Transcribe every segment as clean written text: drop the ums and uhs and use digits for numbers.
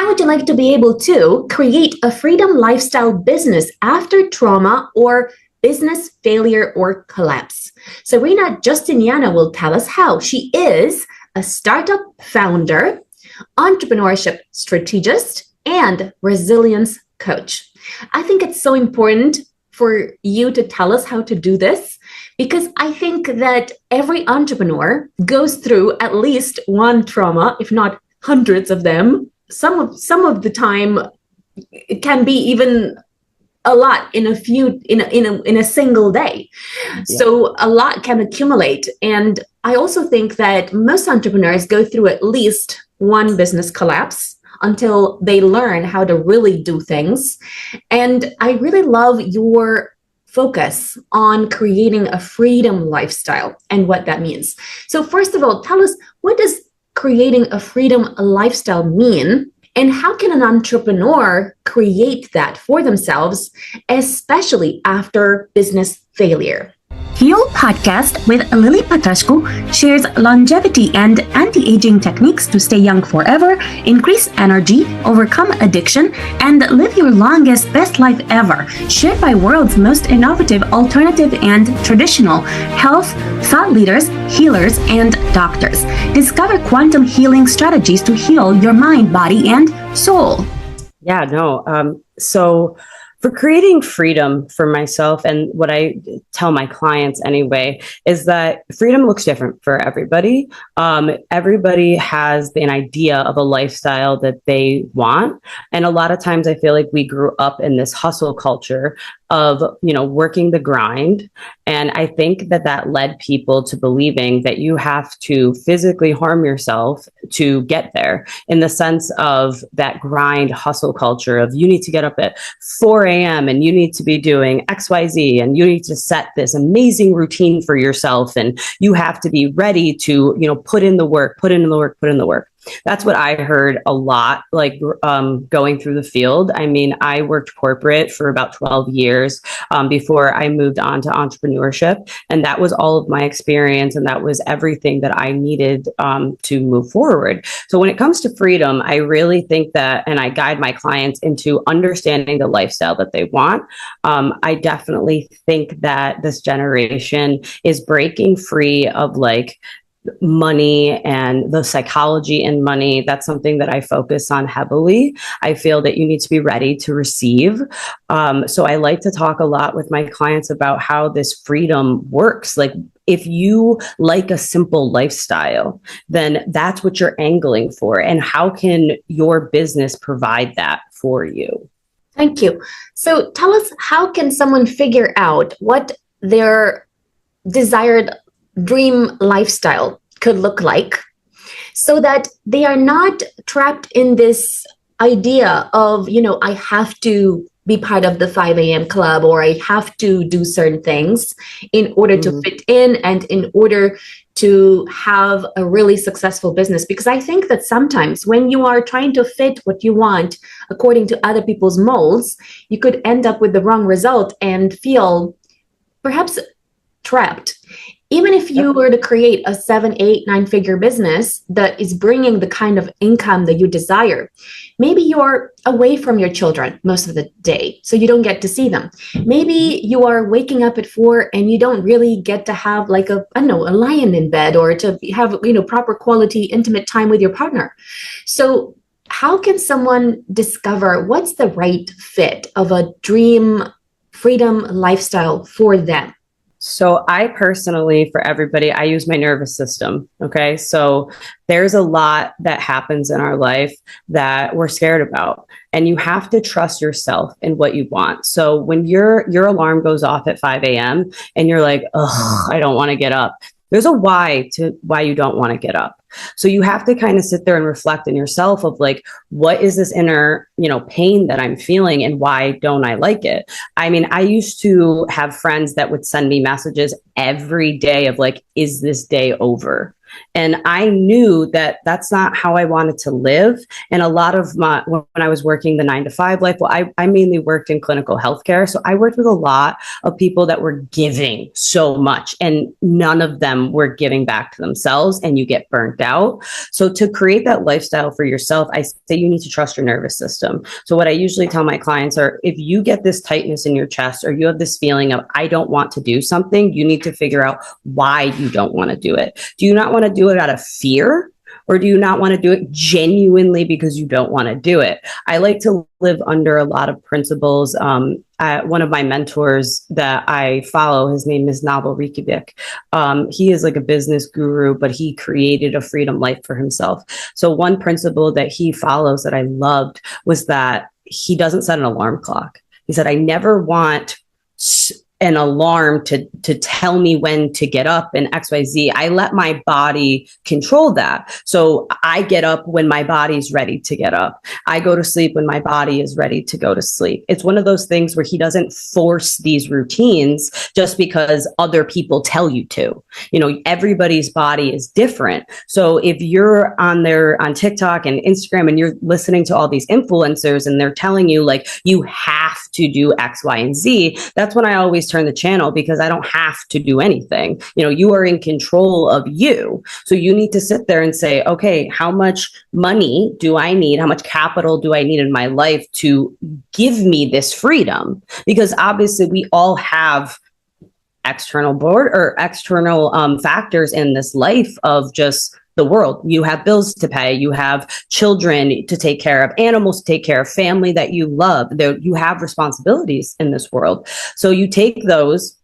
How would you like to be able to create a freedom lifestyle business after trauma or business failure or collapse? Serina Justiniana will tell us how. She is a startup founder, entrepreneurship strategist, and resilience coach. I think it's so important for you to tell us how to do this, because I think that every entrepreneur goes through at least one trauma, if not hundreds of them. Some of the time it can be even a lot in a single day. Yeah. So a lot can accumulate. And I also think that most entrepreneurs go through at least one business collapse until they learn how to really do things. And I really love your focus on creating a freedom lifestyle and what that means. So first of all, tell us, what does creating a freedom lifestyle mean? And how can an entrepreneur create that for themselves, especially after business failure? Heal Podcast with Lily Patashku shares longevity and anti-aging techniques to stay young forever, increase energy, overcome addiction, and live your longest, best life ever. Shared by world's most innovative, alternative, and traditional health thought leaders, healers, and doctors. Discover quantum healing strategies to heal your mind, body, and soul. Yeah, no. So for creating freedom for myself, and what I tell my clients anyway, is that freedom looks different for everybody. Everybody has an idea of a lifestyle that they want. And a lot of times I feel like we grew up in this hustle culture of, working the grind. And I think that led people to believing that you have to physically harm yourself to get there, in the sense of that grind hustle culture of you need to get up at 4 a.m. and you need to be doing XYZ and you need to set this amazing routine for yourself. And you have to be ready to, put in the work. That's what I heard a lot, going through the field. I mean, I worked corporate for about 12 years before I moved on to entrepreneurship. And that was all of my experience. And that was everything that I needed to move forward. So when it comes to freedom, I really think that, and I guide my clients into understanding the lifestyle that they want. I definitely think that this generation is breaking free of money and the psychology in money. That's something that I focus on heavily. I feel that you need to be ready to receive. So I like to talk a lot with my clients about how this freedom works. Like, if you like a simple lifestyle, then that's what you're angling for. And how can your business provide that for you? Thank you. So tell us, how can someone figure out what their desired dream lifestyle could look like, so that they are not trapped in this idea of, I have to be part of the 5 a.m. club, or I have to do certain things in order to fit in and in order to have a really successful business. Because I think that sometimes when you are trying to fit what you want according to other people's molds, you could end up with the wrong result and feel perhaps trapped. Even if you were to create a 7, 8, 9-figure business that is bringing the kind of income that you desire, maybe you're away from your children most of the day, so you don't get to see them. Maybe you are waking up at 4 and you don't really get to have a lion in bed, or to have, proper quality, intimate time with your partner. So how can someone discover what's the right fit of a dream freedom lifestyle for them? So I personally, for everybody, I use my nervous system. Okay. So there's a lot that happens in our life that we're scared about, and you have to trust yourself in what you want. So when your alarm goes off at 5 a.m. and you're like, oh, I don't want to get up, there's a why you don't want to get up. So you have to kind of sit there and reflect in yourself of what is this inner, pain that I'm feeling, and why don't I like it? I mean, I used to have friends that would send me messages every day of is this day over? And I knew that that's not how I wanted to live. And a lot of when I was working the 9 to 5 life, well, I mainly worked in clinical healthcare. So I worked with a lot of people that were giving so much and none of them were giving back to themselves, and you get burnt out. So to create that lifestyle for yourself, I say you need to trust your nervous system. So what I usually tell my clients are, if you get this tightness in your chest or you have this feeling of, I don't want to do something, you need to figure out why you don't want to do it. Do you not want to do it out of fear? Or do you not want to do it genuinely because you don't want to do it? I like to live under a lot of principles. One of my mentors that I follow, his name is Naval Reykjavik. He is like a business guru, but he created a freedom life for himself. So one principle that he follows that I loved was that he doesn't set an alarm clock. He said, I never want an alarm to tell me when to get up and XYZ. I let my body control that. So I get up when my body's ready to get up. I go to sleep when my body is ready to go to sleep. It's one of those things where he doesn't force these routines just because other people tell you to. You know, everybody's body is different. So if you're on TikTok and Instagram and you're listening to all these influencers and they're telling you like, you have to do X, Y, and Z, that's when I always turn the channel, because I don't have to do anything. You know, you are in control of you. So you need to sit there and say, okay, how much money do I need? How much capital do I need in my life to give me this freedom? Because obviously we all have external factors in this life of just the world. You have bills to pay, you have children to take care of, animals to take care of, family that you love. You have responsibilities in this world. So you take those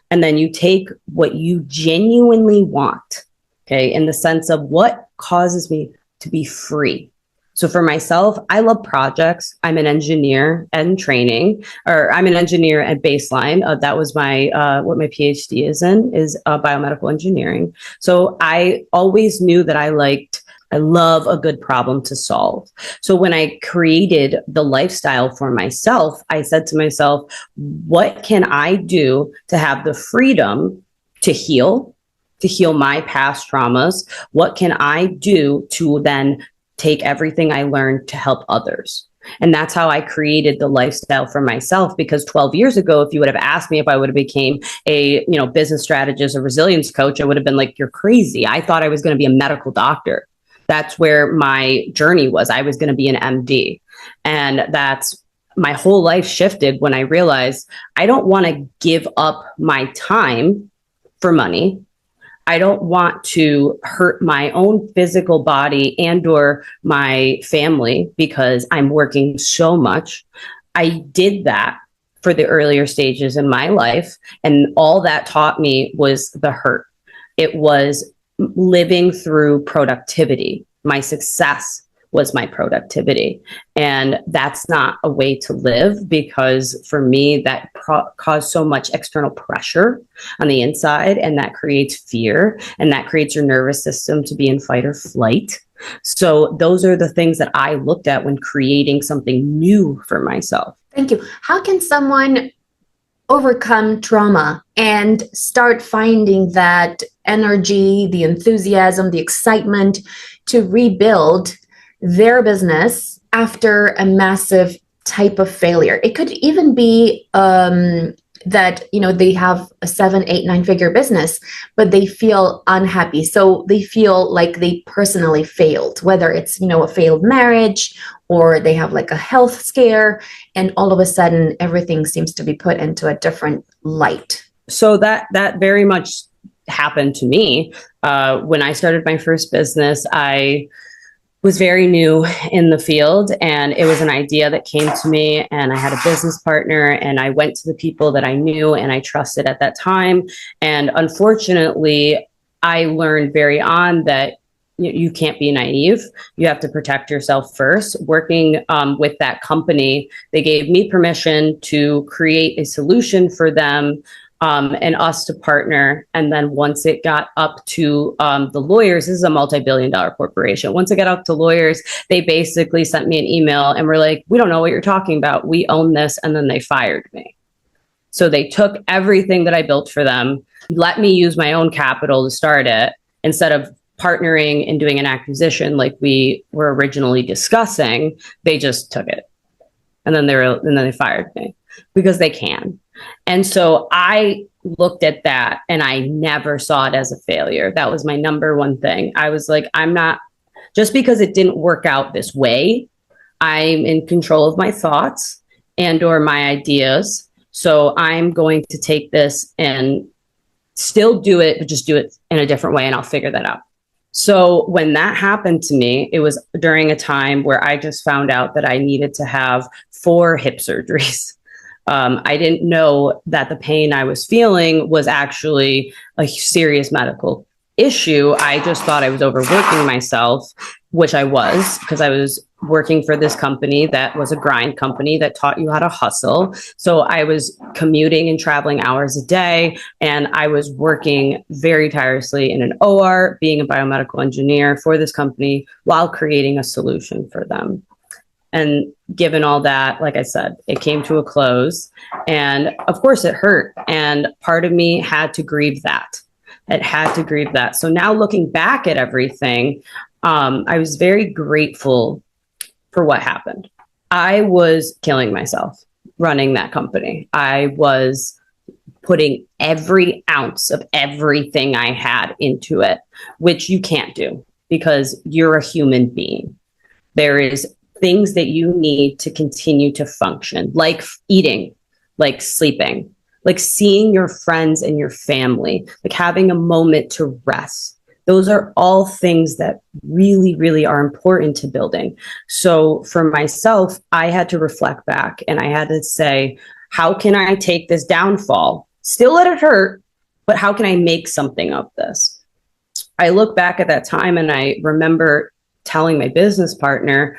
and then you take what you genuinely want, okay, in the sense of what causes me to be free. So for myself, I love projects. I'm an engineer and training, or I'm an engineer at baseline. That was my what my PhD is in, is biomedical engineering. So I always knew that I love a good problem to solve. So when I created the lifestyle for myself, I said to myself, what can I do to have the freedom to heal my past traumas? What can I do to then take everything I learned to help others? And that's how I created the lifestyle for myself. Because 12 years ago, if you would have asked me if I would have became a, business strategist or resilience coach, I would have been like, you're crazy. I thought I was going to be a medical doctor. That's where my journey was. I was going to be an MD. And that's my whole life shifted when I realized I don't want to give up my time for money. I don't want to hurt my own physical body and or my family because I'm working so much. I did that for the earlier stages in my life. And all that taught me was the hurt. It was living through productivity. My success was my productivity. And that's not a way to live, because for me, that caused so much external pressure on the inside, and that creates fear, and that creates your nervous system to be in fight or flight. So those are the things that I looked at when creating something new for myself. Thank you. How can someone overcome trauma and start finding that energy, the enthusiasm, the excitement to rebuild their business after a massive type of failure? It could even be that they have a 7, 8, 9-figure business, but they feel unhappy. So they feel like they personally failed, whether it's a failed marriage, or they have like a health scare, and all of a sudden everything seems to be put into a different light. So that very much happened to me. When I started my first business, I was very new in the field, and it was an idea that came to me, and I had a business partner, and I went to the people that I knew and I trusted at that time. And unfortunately, I learned very on that you can't be naive. You have to protect yourself first. Working with that company, they gave me permission to create a solution for them and us to partner. And then once it got up to the lawyers, this is a multi-billion-dollar corporation. Once it got up to lawyers, they basically sent me an email and were like, we don't know what you're talking about. We own this. And then they fired me. So they took everything that I built for them, let me use my own capital to start it, instead of partnering and doing an acquisition like we were originally discussing, they just took it. And then they fired me because they can. And so I looked at that and I never saw it as a failure. That was my number one thing. I was like, I'm not, just because it didn't work out this way, I'm in control of my thoughts and or my ideas. So I'm going to take this and still do it, but just do it in a different way, and I'll figure that out. So when that happened to me, it was during a time where I just found out that I needed to have 4 hip surgeries. I didn't know that the pain I was feeling was actually a serious medical issue. I just thought I was overworking myself, which I was, because I was working for this company that was a grind company that taught you how to hustle. So I was commuting and traveling hours a day, and I was working very tirelessly in an OR, being a biomedical engineer for this company while creating a solution for them. And given all that, like I said, it came to a close, and of course it hurt. And part of me had to grieve that. It had to grieve that. So now looking back at everything, I was very grateful for what happened. I was killing myself running that company. I was putting every ounce of everything I had into it, which you can't do because you're a human being. There is things that you need to continue to function, like eating, like sleeping, like seeing your friends and your family, like having a moment to rest. Those are all things that really, really are important to building. So for myself, I had to reflect back and I had to say, how can I take this downfall? Still let it hurt, but how can I make something of this? I look back at that time and I remember telling my business partner,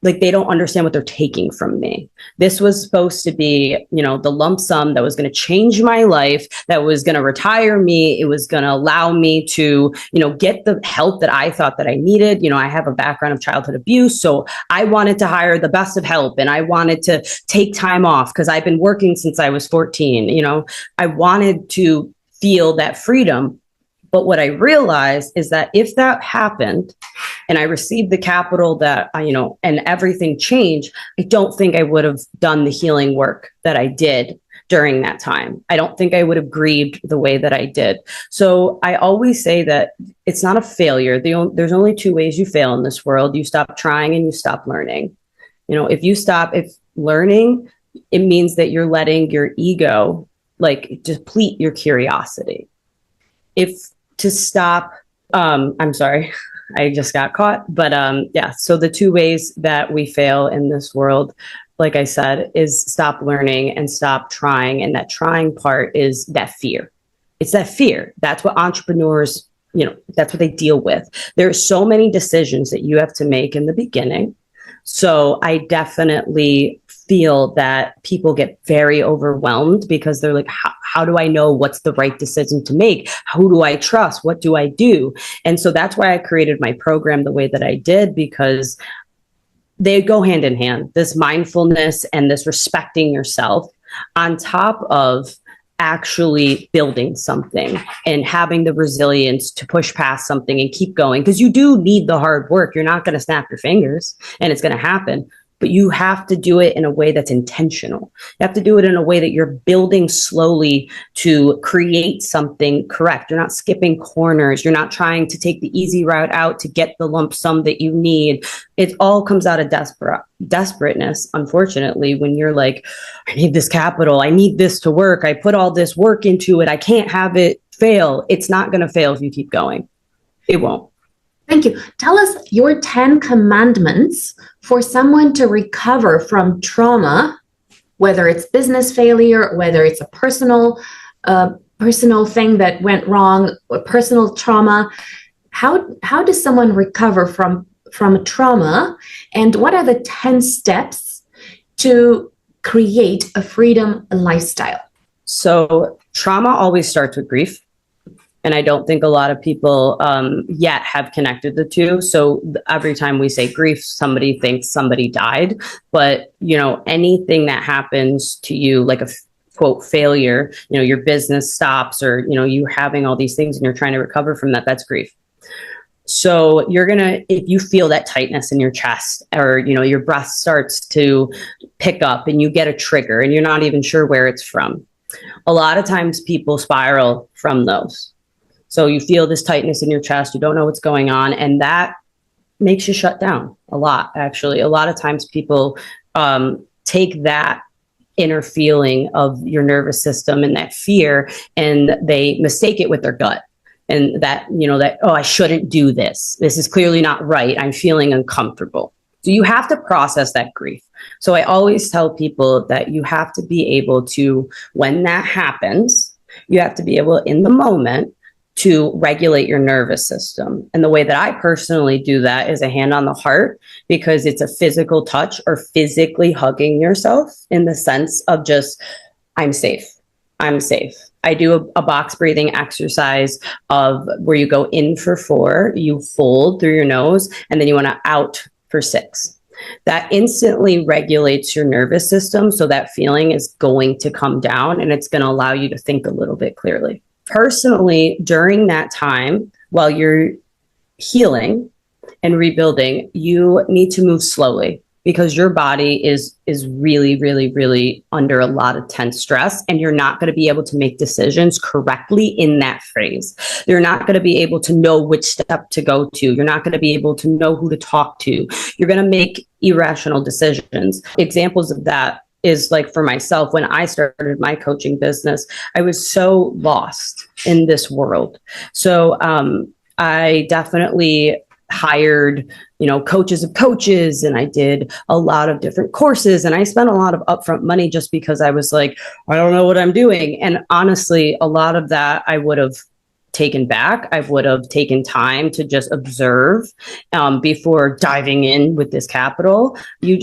they don't understand what they're taking from me. This was supposed to be, the lump sum that was going to change my life, that was going to retire me. It was going to allow me to, get the help that I thought that I needed. I have a background of childhood abuse. So I wanted to hire the best of help, and I wanted to take time off because I've been working since I was 14. I wanted to feel that freedom. But what I realized is that if that happened and I received the capital that and everything changed, I don't think I would have done the healing work that I did during that time. I don't think I would have grieved the way that I did. So I always say that it's not a failure. There's only 2 ways you fail in this world. You stop trying and you stop learning. If learning, it means that you're letting your ego deplete your curiosity. I'm sorry, I just got caught. But so the 2 ways that we fail in this world, like I said, is stop learning and stop trying. And that trying part is that fear. It's that fear. That's what entrepreneurs, that's what they deal with. There's so many decisions that you have to make in the beginning. So I definitely feel that people get very overwhelmed because they're like, how do I know what's the right decision to make? Who do I trust? What do I do? And so that's why I created my program the way that I did, because they go hand in hand, this mindfulness and this respecting yourself on top of actually building something and having the resilience to push past something and keep going. Because you do need the hard work. You're not going to snap your fingers and it's going to happen. But you have to do it in a way that's intentional. You have to do it in a way that you're building slowly to create something correct. You're not skipping corners. You're not trying to take the easy route out to get the lump sum that you need. It all comes out of desperateness, unfortunately, when you're like, I need this capital. I need this to work. I put all this work into it. I can't have it fail. It's not going to fail if you keep going. It won't. Thank you. Tell us your 10 commandments for someone to recover from trauma, whether it's business failure, whether it's a personal thing that went wrong, or personal trauma. How does someone recover from a trauma? And what are the 10 steps to create a freedom lifestyle? So trauma always starts with grief. And I don't think a lot of people yet have connected the two. So every time we say grief, somebody thinks somebody died. But, anything that happens to you, like a quote failure, your business stops, or, you're having all these things and you're trying to recover from that, that's grief. So if you feel that tightness in your chest, or, your breath starts to pick up and you get a trigger and you're not even sure where it's from, a lot of times people spiral from those. So you feel this tightness in your chest, you don't know what's going on, and that makes you shut down a lot, actually. A lot of times people take that inner feeling of your nervous system and that fear, and they mistake it with their gut. And that, oh, I shouldn't do this. This is clearly not right. I'm feeling uncomfortable. So you have to process that grief. So I always tell people that you have to be able to, when that happens, you have to be able in the moment to regulate your nervous system. And the way that I personally do that is a hand on the heart, because it's a physical touch, or physically hugging yourself in the sense of just, I'm safe. I'm safe. I do a box breathing exercise of where you go in for 4, you hold through your nose, and then you want to out for 6. That instantly regulates your nervous system. So that feeling is going to come down, and it's going to allow you to think a little bit clearly. Personally, during that time, while you're healing and rebuilding, you need to move slowly, because your body is really, really, really under a lot of tense stress, and you're not going to be able to make decisions correctly in that phase. You're not going to be able to know which step to go to. You're not going to be able to know who to talk to. You're going to make irrational decisions. Examples of that is, like, for myself, when I started my coaching business, I was so lost in this world. So I definitely hired, coaches of coaches, and I did a lot of different courses, and I spent a lot of upfront money just because I was like, I don't know what I'm doing. And honestly, a lot of that I would have taken back. I would have taken time to just observe before diving in with this capital. You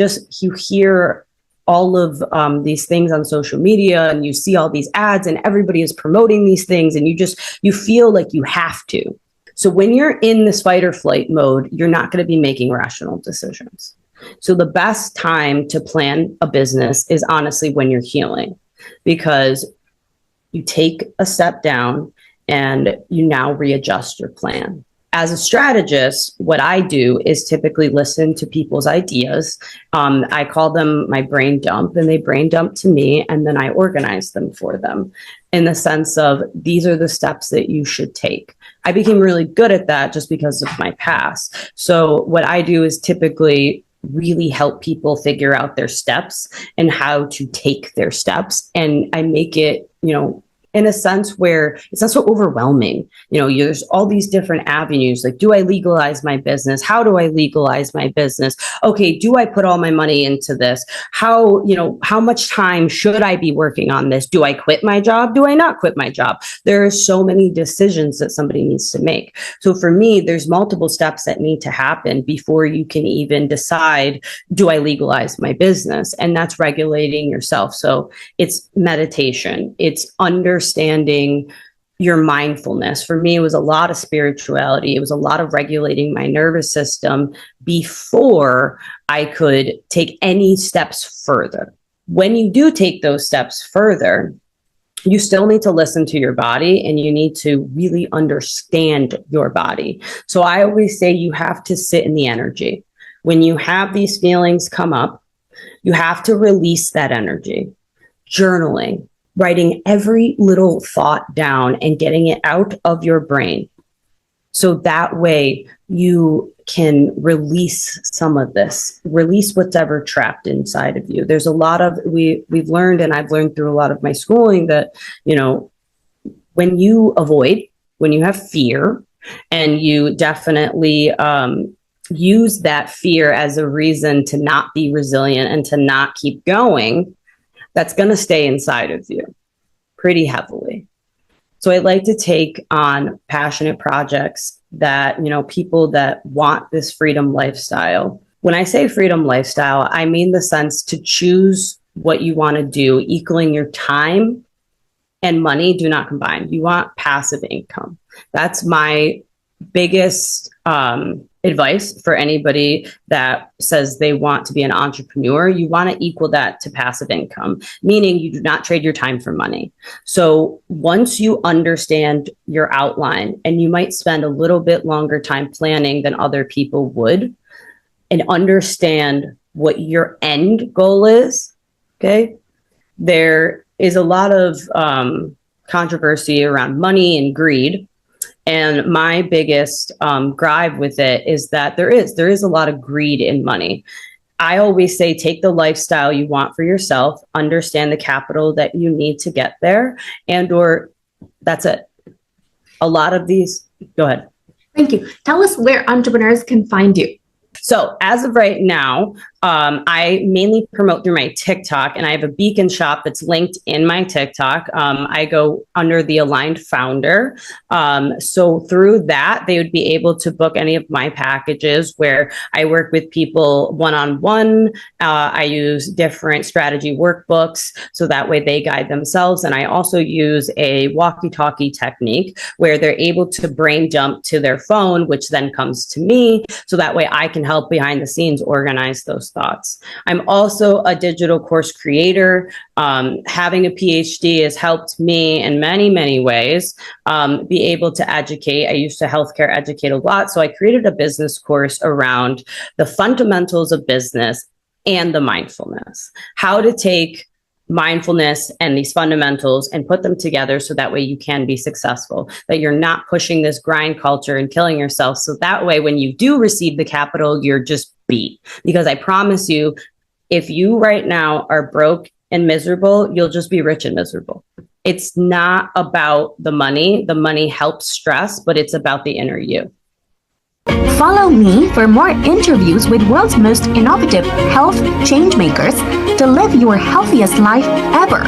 hear all of these things on social media, and you see all these ads, and everybody is promoting these things, and you feel like you have to. So when you're in this fight or flight mode, you're not going to be making rational decisions. So the best time to plan a business is honestly when you're healing, because you take a step down and you now readjust your plan. As a strategist, what I do is typically listen to people's ideas. I call them my brain dump, and they brain dump to me, and then I organize them for them in the sense of, these are the steps that you should take. I became really good at that just because of my past. So what I do is typically really help people figure out their steps and how to take their steps. And I make it, in a sense where it's not so overwhelming. There's all these different avenues. Like, do I legalize my business? How do I legalize my business? Okay, do I put all my money into this? How much time should I be working on this? Do I quit my job? Do I not quit my job? There are so many decisions that somebody needs to make. So for me, there's multiple steps that need to happen before you can even decide, do I legalize my business? And that's regulating yourself. So it's meditation. It's understanding your mindfulness. For me, it was a lot of spirituality. It was a lot of regulating my nervous system before I could take any steps further. When you do take those steps further, you still need to listen to your body, and you need to really understand your body. So I always say you have to sit in the energy. When you have these feelings come up, you have to release that energy. Journaling, writing every little thought down and getting it out of your brain. So that way you can release some of this, release what's ever trapped inside of you. There's a lot of, we've learned, and I've learned through a lot of my schooling, that, when you avoid, when you have fear, and you definitely use that fear as a reason to not be resilient and to not keep going, that's going to stay inside of you pretty heavily. So I like to take on passionate projects that, people that want this freedom lifestyle. When I say freedom lifestyle, I mean the sense to choose what you want to do, equaling your time and money do not combine. You want passive income. That's my biggest advice for anybody that says they want to be an entrepreneur. You want to equal that to passive income, meaning you do not trade your time for money. So once you understand your outline, and you might spend a little bit longer time planning than other people would, and understand what your end goal is, okay? There is a lot of controversy around money and greed. And my biggest gripe with it is that there is a lot of greed in money. I always say, take the lifestyle you want for yourself, understand the capital that you need to get there, or that's it. A lot of these, go ahead. Thank you. Tell us where entrepreneurs can find you. So as of right now, I mainly promote through my TikTok, and I have a beacon shop that's linked in my TikTok. I go under the Aligned Founder. So through that, they would be able to book any of my packages where I work with people one-on-one. I use different strategy workbooks, so that way they guide themselves. And I also use a walkie-talkie technique where they're able to brain dump to their phone, which then comes to me. So that way I can help behind the scenes organize those thoughts. I'm also a digital course creator. Having a PhD has helped me in many, many ways be able to educate. I used to healthcare educate a lot. So I created a business course around the fundamentals of business and the mindfulness, how to take mindfulness and these fundamentals and put them together so that way you can be successful, that you're not pushing this grind culture and killing yourself. So that way, when you do receive the capital, you're just beat. Because I promise you, if you right now are broke and miserable, you'll just be rich and miserable. It's not about the money. The money helps stress, but it's about the inner you. Follow me for more interviews with world's most innovative health change makers to live your healthiest life ever.